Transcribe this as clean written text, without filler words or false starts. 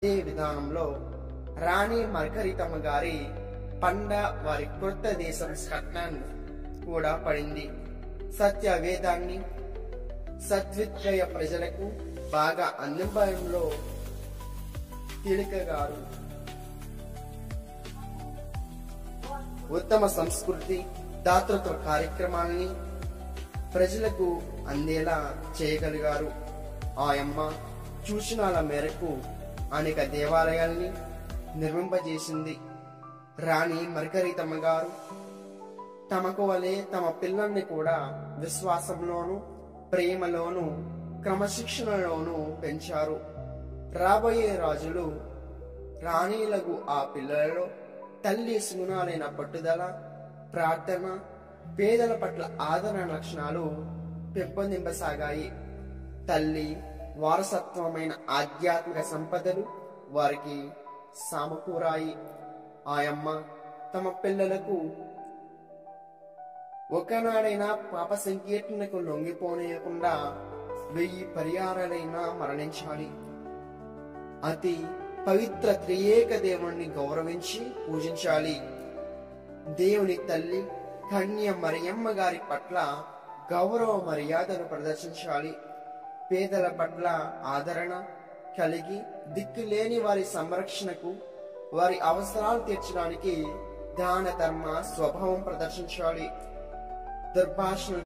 ఇదే విధానంలో రాణి మార్గరితమ్మ గారి పండ వారి కొత్త దేశం స్కాట్లాండ్ కూడా పడింది. సత్యవేదాన్ని సద్విద్య ప్రజలకు బాగా అందించడంలో తిలకగారు ఉత్తమ సంస్కృతి దాతృత్వ కార్యక్రమాలని ప్రజలకు అందేలా చేయగలిగారు. ఆయమ్మ సూచనల మేరకు అనేక దేవాలయాల్ని నిర్మింపజేసింది. రాణి మార్గరితమ్మ గారు తమకు వలె తమ పిల్లల్ని కూడా విశ్వాసంలోను ప్రేమలోను క్రమశిక్షణలోను పెంచారు. రాబోయే రాజులు రాణిలకు ఆ పిల్లలలో తల్లి సుగుణాలైన పట్టుదల, ప్రార్థన, పేదల పట్ల ఆదరణ లక్షణాలు పెంపొందింపసాగాయి. తల్లి వారసత్వమైన ఆధ్యాత్మిక సంపదలు వారికి సమకూరాయి. ఆయమ్మ తమ పిల్లలకు ఒకనాడైనా పాప సంకీర్తనకు లొంగిపోనేయకుండా 1000 పర్యాయాలైనా మరణించాలి. అతి పవిత్ర త్రియేక దేవుణ్ణి గౌరవించి పూజించాలి. దేవుని తల్లి కన్య మరియమ్మ గారి పట్ల గౌరవ మర్యాదను ప్రదర్శించాలి. పేదల పట్ల ఆదరణ కలిగి దిక్కులేని వారి సంరక్షణకు వారి అవసరాలు తీర్చడానికి దాన ధర్మ స్వభావం ప్రదర్శించాలి. దుర్భాషణ